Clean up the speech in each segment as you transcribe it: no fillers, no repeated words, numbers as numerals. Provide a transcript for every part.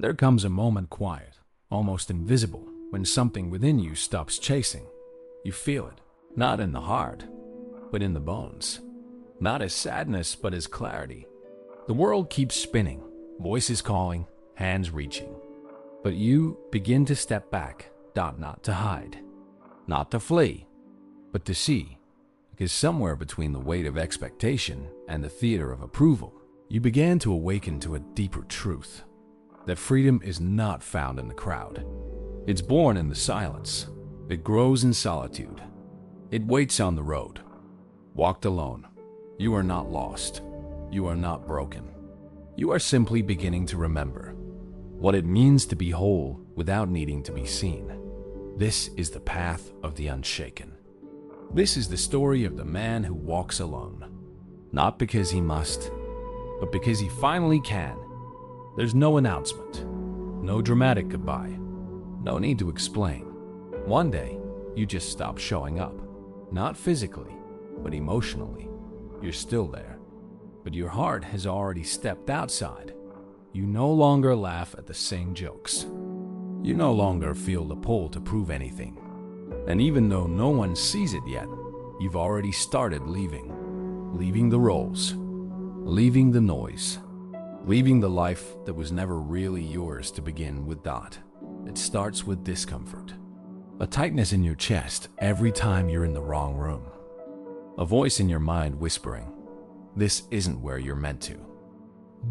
There comes a moment quiet, almost invisible, when something within you stops chasing. You feel it, not in the heart, but in the bones. Not as sadness, but as clarity. The world keeps spinning, voices calling, hands reaching. But you begin to step back, not to hide, not to flee, but to see. Because somewhere between the weight of expectation and the theater of approval, you began to awaken to a deeper truth. That freedom is not found in the crowd. It's born in the silence. It grows in solitude. It waits on the road. Walked alone. You are not lost. You are not broken. You are simply beginning to remember what it means to be whole without needing to be seen. This is the path of the unshaken. This is the story of the man who walks alone. Not because he must, but because he finally can. There's no announcement, no dramatic goodbye, no need to explain. One day, you just stop showing up. Not physically, but emotionally. You're still there, but your heart has already stepped outside. You no longer laugh at the same jokes. You no longer feel the pull to prove anything. And even though no one sees it yet, you've already started leaving. Leaving the roles, leaving the noise, leaving the life that was never really yours to begin with. It starts with discomfort. A tightness in your chest every time you're in the wrong room. A voice in your mind whispering, this isn't where you're meant to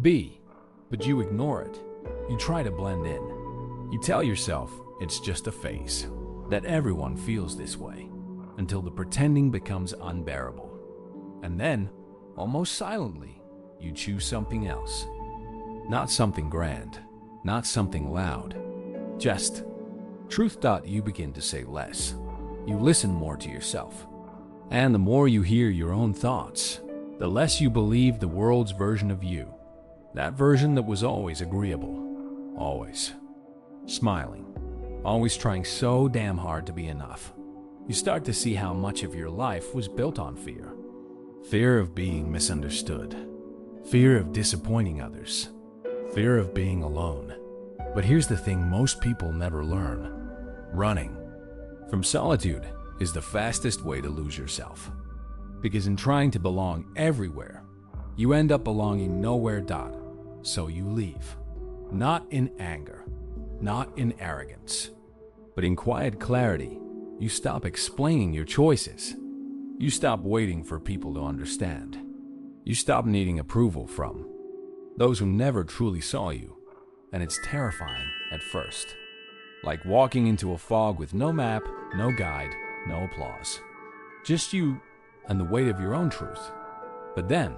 be, but you ignore it. You try to blend in. You tell yourself it's just a phase, that everyone feels this way, until the pretending becomes unbearable. And then, almost silently, you choose something else. Not something grand, not something loud, just truth. You begin to say less. You listen more to yourself. And the more you hear your own thoughts, the less you believe the world's version of you. That version that was always agreeable, always smiling, always trying so damn hard to be enough. You start to see how much of your life was built on fear. Fear of being misunderstood. Fear of disappointing others. Fear of being alone. But here's the thing most people never learn. Running from solitude is the fastest way to lose yourself. Because in trying to belong everywhere, you end up belonging nowhere. So you leave. Not in anger, not in arrogance, but in quiet clarity. You stop explaining your choices. You stop waiting for people to understand. You stop needing approval from those who never truly saw you. And it's terrifying at first. Like walking into a fog with no map, no guide, no applause. Just you and the weight of your own truth. But then,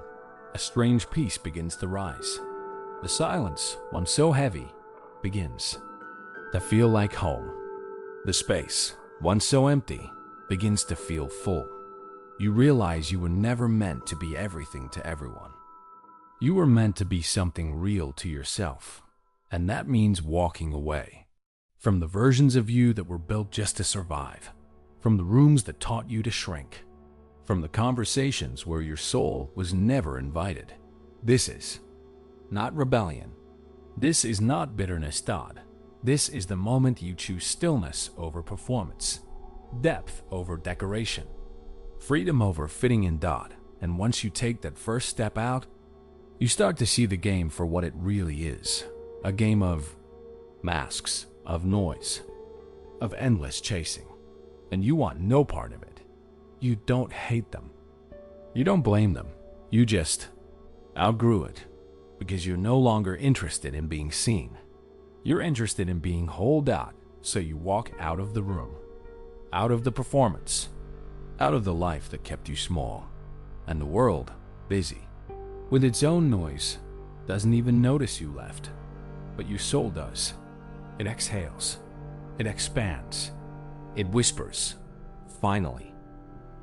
a strange peace begins to rise. The silence, once so heavy, begins to feel like home. The space, once so empty, begins to feel full. You realize you were never meant to be everything to everyone. You were meant to be something real to yourself. And that means walking away from the versions of you that were built just to survive, from the rooms that taught you to shrink, from the conversations where your soul was never invited. This is not rebellion. This is not bitterness. This is the moment you choose stillness over performance, depth over decoration, freedom over fitting in. And once you take that first step out, you start to see the game for what it really is. A game of masks, of noise, of endless chasing. And you want no part of it. You don't hate them. You don't blame them. You just outgrew it because you're no longer interested in being seen. You're interested in being whole. So you walk out of the room, out of the performance, out of the life that kept you small. And the world, busy, with its own noise, doesn't even notice you left. But your soul does. It exhales. It expands. It whispers. Finally.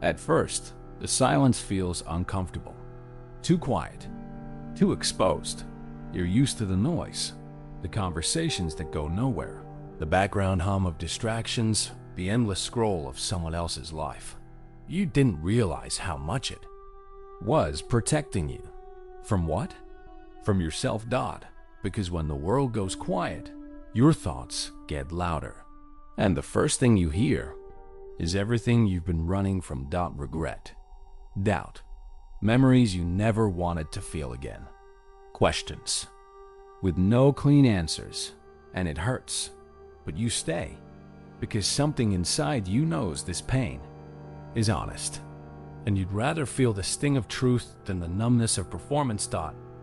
At first, the silence feels uncomfortable. Too quiet. Too exposed. You're used to the noise. The conversations that go nowhere. The background hum of distractions. The endless scroll of someone else's life. You didn't realize how much it was protecting you. From what? From yourself. because when the world goes quiet, your thoughts get louder. And the first thing you hear is everything you've been running from. Regret, doubt, memories you never wanted to feel again, questions with no clean answers, and it hurts, but you stay because something inside you knows this pain is honest, and you'd rather feel the sting of truth than the numbness of performance.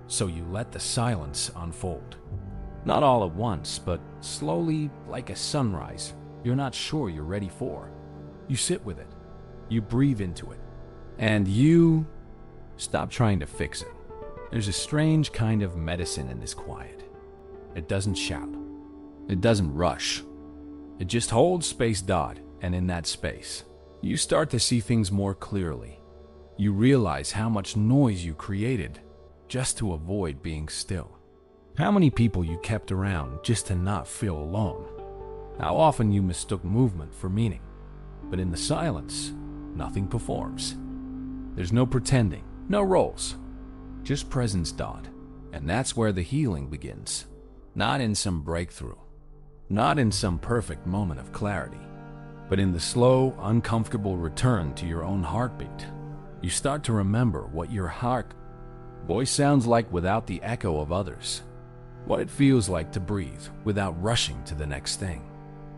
So you let the silence unfold. Not all at once, but slowly, like a sunrise you're not sure you're ready for. You sit with it, you breathe into it, and you stop trying to fix it. There's a strange kind of medicine in this quiet. It doesn't shout. It doesn't rush. It just holds space. And in that space, you start to see things more clearly. You realize how much noise you created just to avoid being still. How many people you kept around just to not feel alone. How often you mistook movement for meaning. But in the silence, nothing performs. There's no pretending, no roles, just presence. And that's where the healing begins. Not in some breakthrough, not in some perfect moment of clarity, but in the slow, uncomfortable return to your own heartbeat. You start to remember what your heart voice sounds like without the echo of others, what it feels like to breathe without rushing to the next thing,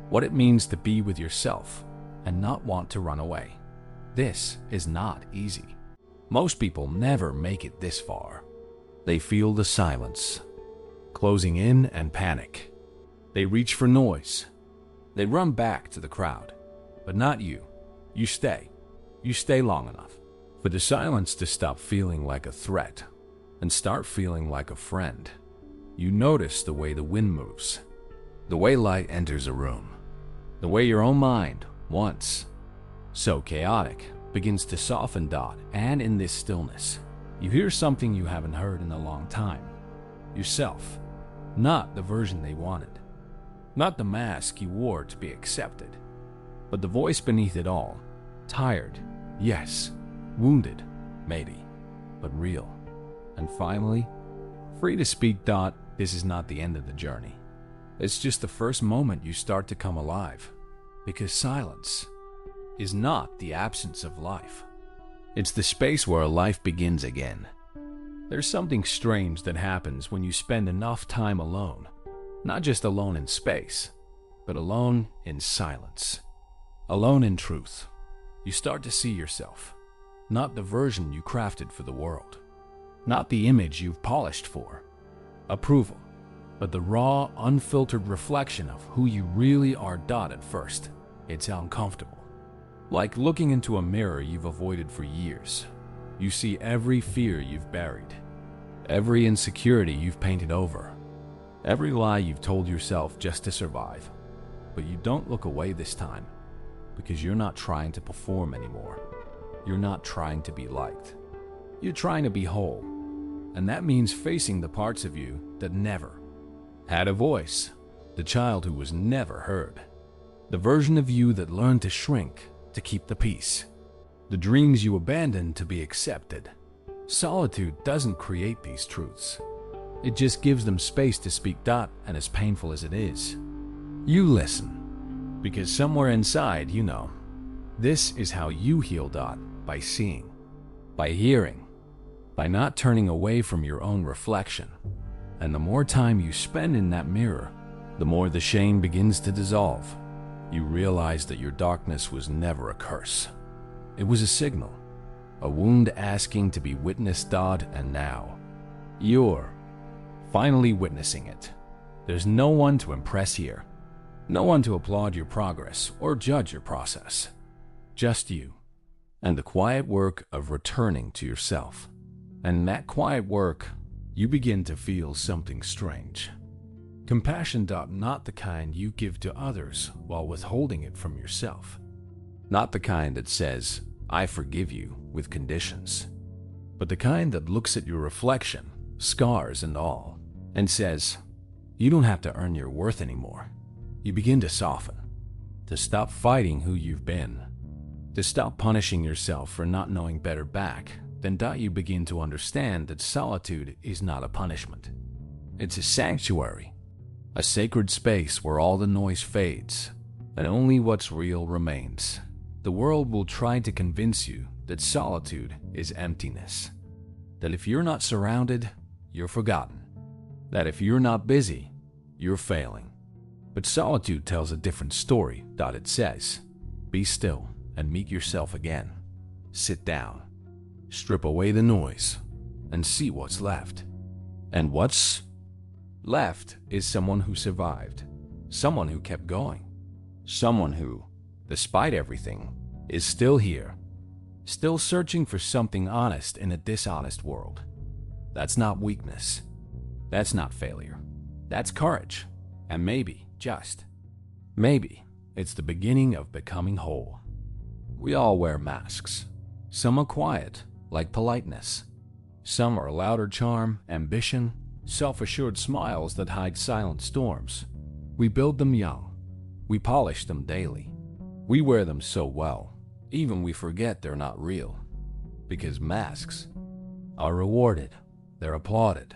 what it means to be with yourself and not want to run away. This is not easy. Most people never make it this far. They feel the silence closing in and panic. They reach for noise. They run back to the crowd. But not you. You stay. You stay long enough for the silence to stop feeling like a threat and start feeling like a friend. You notice the way the wind moves, the way light enters a room, the way your own mind, once so chaotic, begins to soften. And in this stillness, you hear something you haven't heard in a long time. Yourself, not the version they wanted, not the mask you wore to be accepted, but the voice beneath it all, tired, yes, wounded, maybe, but real. And finally, free to speak. This is not the end of the journey. It's just the first moment you start to come alive, because silence is not the absence of life. It's the space where life begins again. There's something strange that happens when you spend enough time alone, not just alone in space, but alone in silence, alone in truth. You start to see yourself, not the version you crafted for the world, not the image you've polished for approval, but the raw, unfiltered reflection of who you really are. At first, it's uncomfortable. Like looking into a mirror you've avoided for years. You see every fear you've buried, every insecurity you've painted over, every lie you've told yourself just to survive. But you don't look away this time, because you're not trying to perform anymore. You're not trying to be liked. You're trying to be whole. And that means facing the parts of you that never had a voice, the child who was never heard, the version of you that learned to shrink to keep the peace, the dreams you abandoned to be accepted. Solitude doesn't create these truths. It just gives them space to speak. And as painful as it is, you listen, because somewhere inside you know, this is how you heal. By seeing, by hearing, by not turning away from your own reflection. And the more time you spend in that mirror, the more the shame begins to dissolve. You realize that your darkness was never a curse. It was a signal, a wound asking to be witnessed. And now, you're finally witnessing it. There's no one to impress here, no one to applaud your progress or judge your process. Just you, and the quiet work of returning to yourself. And in that quiet work, you begin to feel something strange. Compassion. Not the kind you give to others while withholding it from yourself. Not the kind that says, I forgive you, with conditions. But the kind that looks at your reflection, scars and all, and says, you don't have to earn your worth anymore. You begin to soften, to stop fighting who you've been, to stop punishing yourself for not knowing better back. Then you begin to understand that solitude is not a punishment. It's a sanctuary, a sacred space where all the noise fades and only what's real remains. The world will try to convince you that solitude is emptiness, that if you're not surrounded, you're forgotten, that if you're not busy, you're failing. But solitude tells a different story. It says, be still and meet yourself again. Sit down, strip away the noise, and see what's left. And what's left is someone who survived, someone who kept going, someone who, despite everything, is still here, still searching for something honest in a dishonest world. That's not weakness. That's not failure. That's courage. And maybe, just maybe, it's the beginning of becoming whole. We all wear masks. Some are quiet, like politeness. Some are louder charm, ambition, self-assured smiles that hide silent storms. We build them young. We polish them daily. We wear them so well, even we forget they're not real. Because masks are rewarded, they're applauded,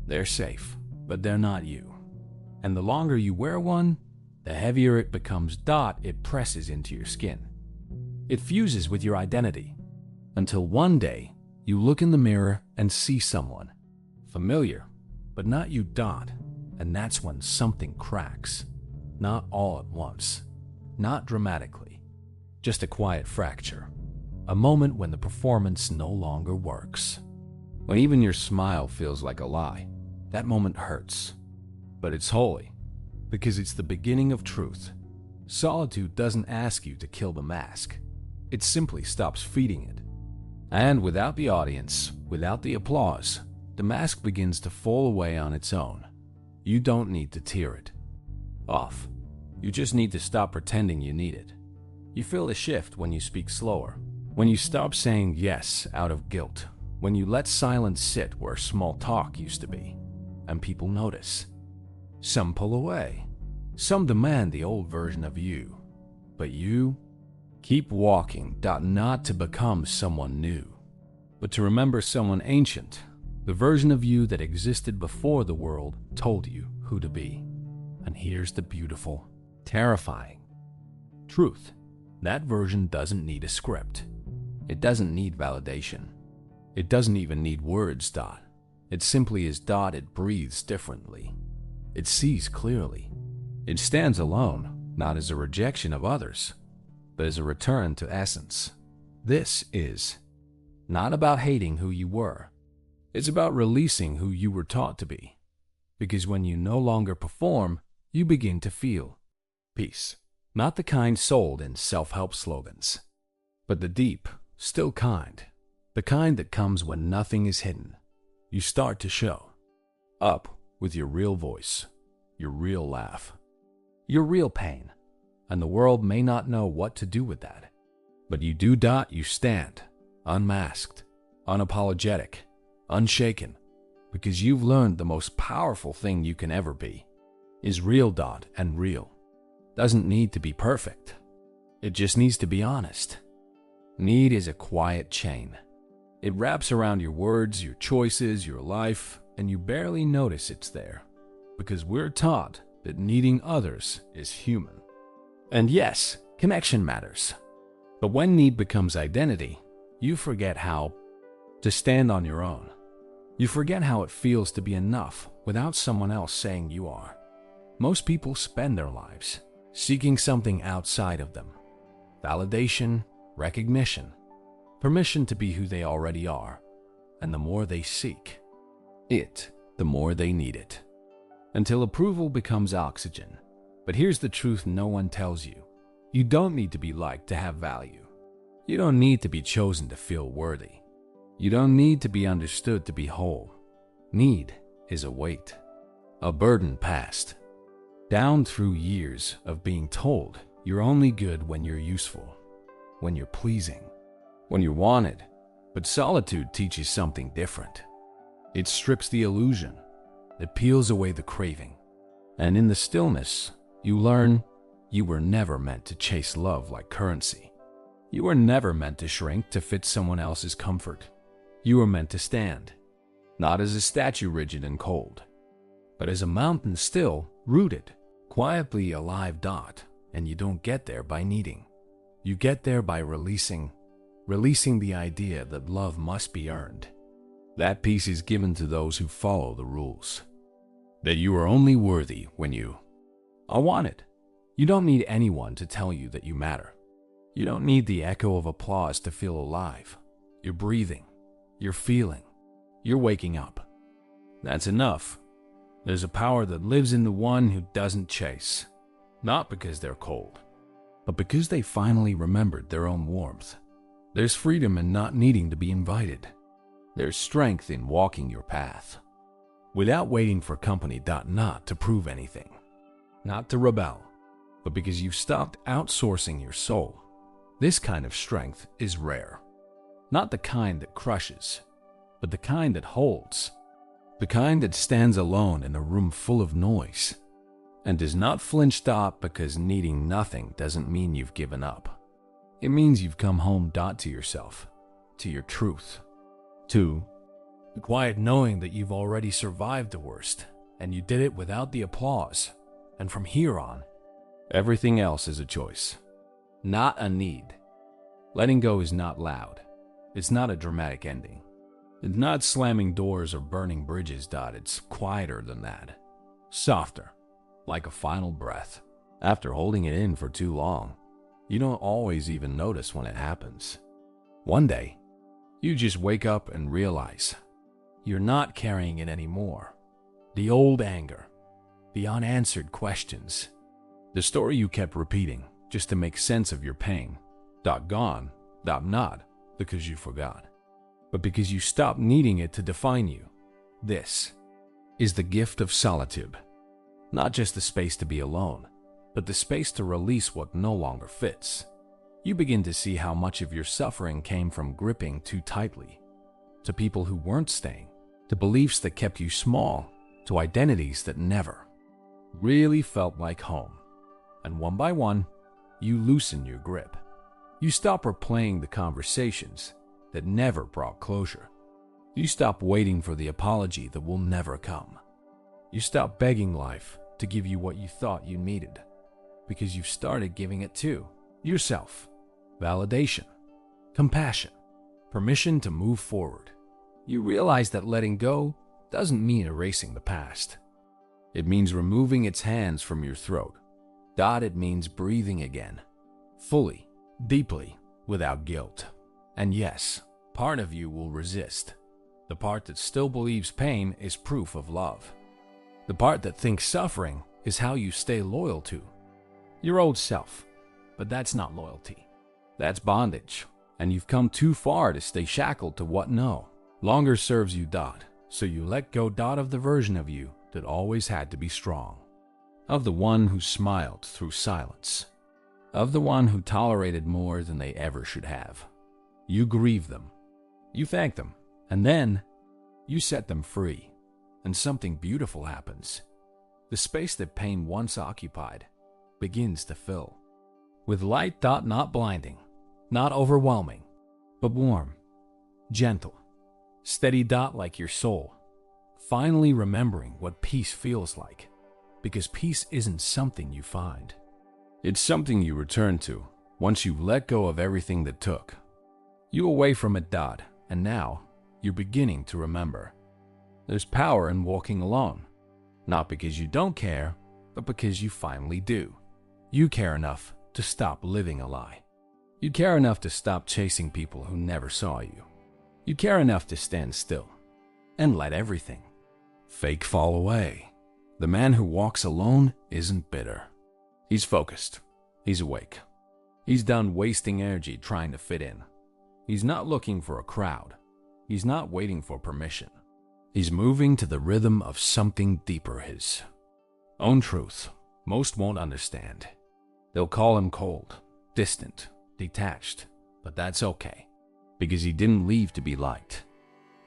they're safe, but they're not you. And the longer you wear one, the heavier it becomes. It presses into your skin. It fuses with your identity, until one day you look in the mirror and see someone familiar, but not you. And that's when something cracks. Not all at once, not dramatically, just a quiet fracture. A moment when the performance no longer works. When even your smile feels like a lie. That moment hurts. But it's holy, because it's the beginning of truth. Solitude doesn't ask you to kill the mask. It simply stops feeding it. And without the audience, without the applause, the mask begins to fall away on its own. You don't need to tear it off. You just need to stop pretending you need it. You feel a shift when you speak slower, when you stop saying yes out of guilt, when you let silence sit where small talk used to be, and people notice. Some pull away. Some demand the old version of you. But you keep walking, not to become someone new, but to remember someone ancient, the version of you that existed before the world told you who to be. And here's the beautiful, terrifying truth. That version doesn't need a script. It doesn't need validation. It doesn't even need words. It simply is. It breathes differently. It sees clearly. It stands alone, not as a rejection of others, but as a return to essence. This is not about hating who you were. It's about releasing who you were taught to be. Because when you no longer perform, you begin to feel peace. Not the kind sold in self-help slogans, but the deep, still kind. The kind that comes when nothing is hidden. You start to show up with your real voice, your real laugh, your real pain, and the world may not know what to do with that. But you do. You stand, unmasked, unapologetic, unshaken, because you've learned the most powerful thing you can ever be is real. And real doesn't need to be perfect. It just needs to be honest. Need is a quiet chain. It wraps around your words, your choices, your life, and you barely notice it's there. Because we're taught that needing others is human. And yes, connection matters. But when need becomes identity, you forget how to stand on your own. You forget how it feels to be enough without someone else saying you are. Most people spend their lives seeking something outside of them. Validation, recognition, permission to be who they already are. And the more they seek it, the more they need it. Until approval becomes oxygen. But here's the truth no one tells you. You don't need to be liked to have value. You don't need to be chosen to feel worthy. You don't need to be understood to be whole. Need is a weight, a burden passed down through years of being told you're only good when you're useful, when you're pleasing, when you're wanted. But solitude teaches something different. It strips the illusion. It peels away the craving. And in the stillness, you learn you were never meant to chase love like currency. You were never meant to shrink to fit someone else's comfort. You were meant to stand, not as a statue rigid and cold, but as a mountain still, rooted, quietly alive dot, and you don't get there by needing. You get there by releasing the idea that love must be earned. That peace is given to those who follow the rules. That you are only worthy when you are wanted. You don't need anyone to tell you that you matter. You don't need the echo of applause to feel alive. You're breathing. You're feeling. You're waking up. That's enough. There's a power that lives in the one who doesn't chase. Not because they're cold, but because they finally remembered their own warmth. There's freedom in not needing to be invited. There's strength in walking your path, without waiting for company. Not to prove anything, not to rebel, but because you've stopped outsourcing your soul. This kind of strength is rare. Not the kind that crushes, but the kind that holds. The kind that stands alone in a room full of noise, and does not flinch because needing nothing doesn't mean you've given up. It means you've come home to yourself, to your truth. To the quiet knowing that you've already survived the worst, and you did it without the applause. And from here on, everything else is a choice, not a need. Letting go is not loud. It's not a dramatic ending. It's not slamming doors or burning bridges. It's quieter than that. Softer, like a final breath. After holding it in for too long, you don't always even notice when it happens. One day, you just wake up and realize you're not carrying it anymore. The old anger, the unanswered questions, the story you kept repeating just to make sense of your pain. Gone, not because you forgot, but because you stopped needing it to define you. This is the gift of solitude. Not just the space to be alone, but the space to release what no longer fits. You begin to see how much of your suffering came from gripping too tightly, to people who weren't staying, to beliefs that kept you small, to identities that never really felt like home. And one by one, you loosen your grip. You stop replaying the conversations that never brought closure. You stop waiting for the apology that will never come. You stop begging life to give you what you thought you needed, because you've started giving it to yourself. Validation, compassion, permission to move forward. You realize that letting go doesn't mean erasing the past. It means removing its hands from your throat. It means breathing again, fully, deeply, without guilt. And yes, part of you will resist. The part that still believes pain is proof of love. The part that thinks suffering is how you stay loyal to your old self. But that's not loyalty. That's bondage. And you've come too far to stay shackled to what no longer serves you. So you let go of the version of you that always had to be strong. Of the one who smiled through silence. Of the one who tolerated more than they ever should have. You grieve them. You thank them. And then you set them free. And something beautiful happens. The space that pain once occupied begins to fill. With light. Not blinding. Not overwhelming. But warm. Gentle. Steady. Like your soul. Finally remembering what peace feels like. Because peace isn't something you find. It's something you return to once you've let go of everything that took you away from it. And now you're beginning to remember. There's power in walking alone. Not because you don't care, but because you finally do. You care enough to stop living a lie. You care enough to stop chasing people who never saw you. You care enough to stand still and let everything fake fall away. The man who walks alone isn't bitter. He's focused. He's awake. He's done wasting energy trying to fit in. He's not looking for a crowd. He's not waiting for permission. He's moving to the rhythm of something deeper, his own truth. Most won't understand. They'll call him cold, distant, detached, but that's okay, because he didn't leave to be liked.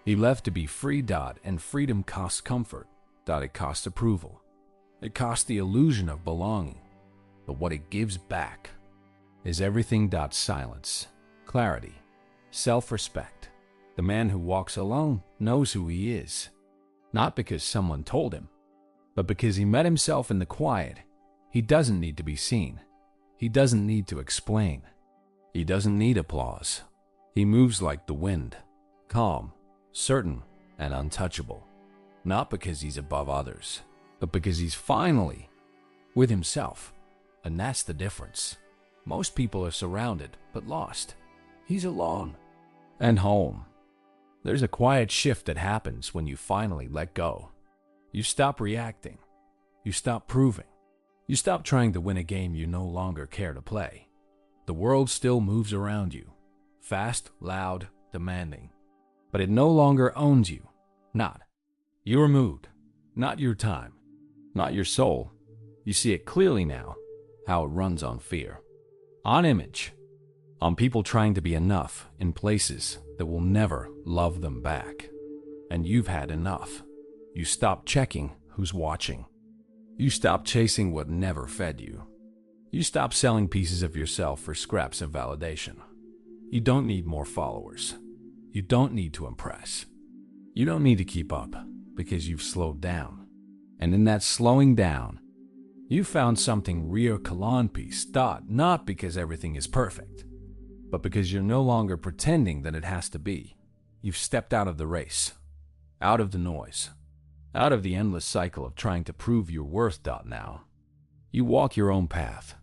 He left to be free. And freedom costs comfort. It costs approval. It costs the illusion of belonging. But what it gives back is everything. Silence, clarity, self-respect. The man who walks alone knows who he is. Not because someone told him, But because he met himself in the quiet, he doesn't need to be seen. He doesn't need to explain. He doesn't need applause. He moves like the wind, calm, certain, and untouchable. Not because he's above others, but because he's finally with himself. And that's the difference. Most people are surrounded, but lost. He's alone and home. There's a quiet shift that happens when you finally let go. You stop reacting. You stop proving. You stop trying to win a game you no longer care to play. The world still moves around you, fast, loud, demanding. But it no longer owns you. Not your mood, not your time, not your soul. You see it clearly now, how it runs on fear, on image, on people trying to be enough in places that will never love them back. And you've had enough. You stop checking who's watching. You stop chasing what never fed you. You stop selling pieces of yourself for scraps of validation. You don't need more followers. You don't need to impress. You don't need to keep up because you've slowed down. And in that slowing down, you found something real Kalan peace, not because everything is perfect, but because you're no longer pretending that it has to be. You've stepped out of the race, out of the noise, out of the endless cycle of trying to prove your worth. Now, you walk your own path.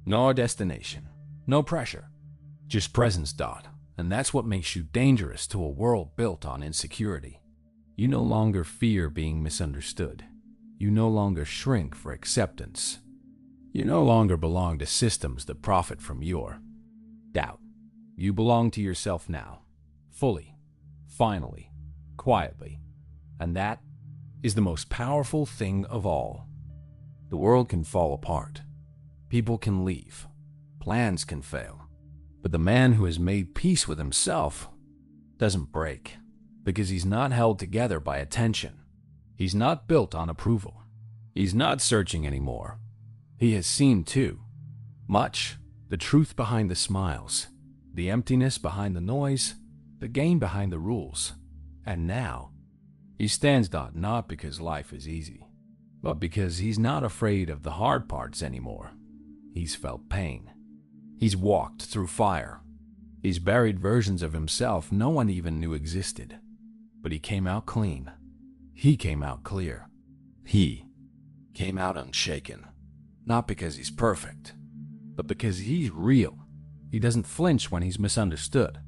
No destination, no pressure, just presence. And that's what makes you dangerous to a world built on insecurity. You no longer fear being misunderstood. You no longer shrink for acceptance. You no longer belong to systems that profit from your doubt. You belong to yourself now, fully, finally, quietly. And that is the most powerful thing of all. The world can fall apart. People can leave. Plans can fail. But the man who has made peace with himself doesn't break, because he's not held together by attention. He's not built on approval. He's not searching anymore. He has seen too much, the truth behind the smiles, the emptiness behind the noise, the game behind the rules. And now, he stands not because life is easy, but because he's not afraid of the hard parts anymore. He's felt pain. He's walked through fire. He's buried versions of himself no one even knew existed. But he came out clean. He came out clear. He came out unshaken. Not because he's perfect, but because he's real. He doesn't flinch when he's misunderstood.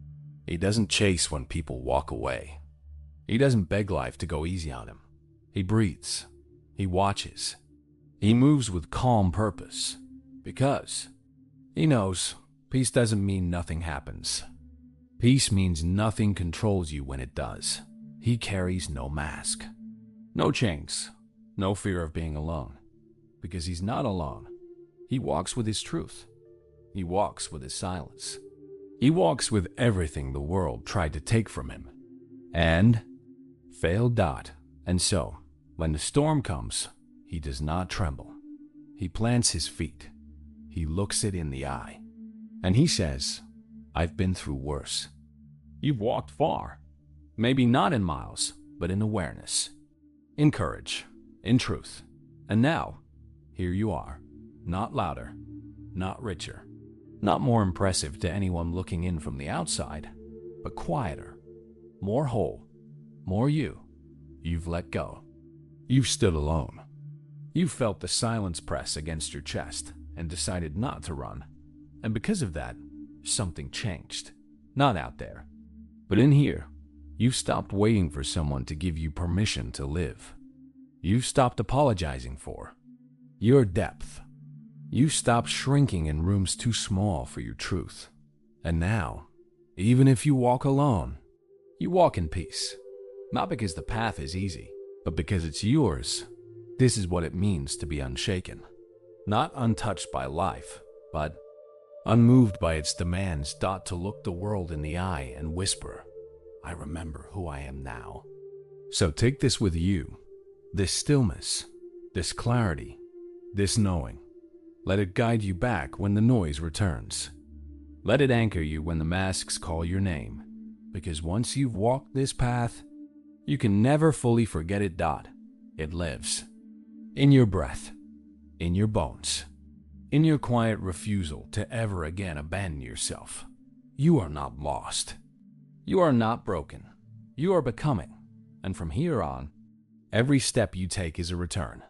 He doesn't chase when people walk away. He doesn't beg life to go easy on him. He breathes. He watches. He moves with calm purpose. Because he knows peace doesn't mean nothing happens. Peace means nothing controls you when it does. He carries no mask, no chains, no fear of being alone. Because he's not alone. He walks with his truth. He walks with his silence. He walks with everything the world tried to take from him. And failed. And so, when the storm comes, he does not tremble. He plants his feet. He looks it in the eye. And he says, I've been through worse. You've walked far. Maybe not in miles, but in awareness, in courage, in truth. And now, here you are. Not louder, not richer, not more impressive to anyone looking in from the outside, but quieter, more whole, more you. You've let go. You've stood alone. You've felt the silence press against your chest and decided not to run. And because of that, something changed. Not out there, but in here. You've stopped waiting for someone to give you permission to live. You've stopped apologizing for your depth. You've stopped shrinking in rooms too small for your truth. And now, even if you walk alone, you walk in peace. Not because the path is easy, but because it's yours. This is what it means to be unshaken. Not untouched by life, but unmoved by its demands. To look the world in the eye and whisper, I remember who I am now. So take this with you, this stillness, this clarity, this knowing. Let it guide you back when the noise returns. Let it anchor you when the masks call your name. Because once you've walked this path, you can never fully forget it. It lives. In your breath, in your bones, in your quiet refusal to ever again abandon yourself. You are not lost. You are not broken. You are becoming. And from here on, every step you take is a return.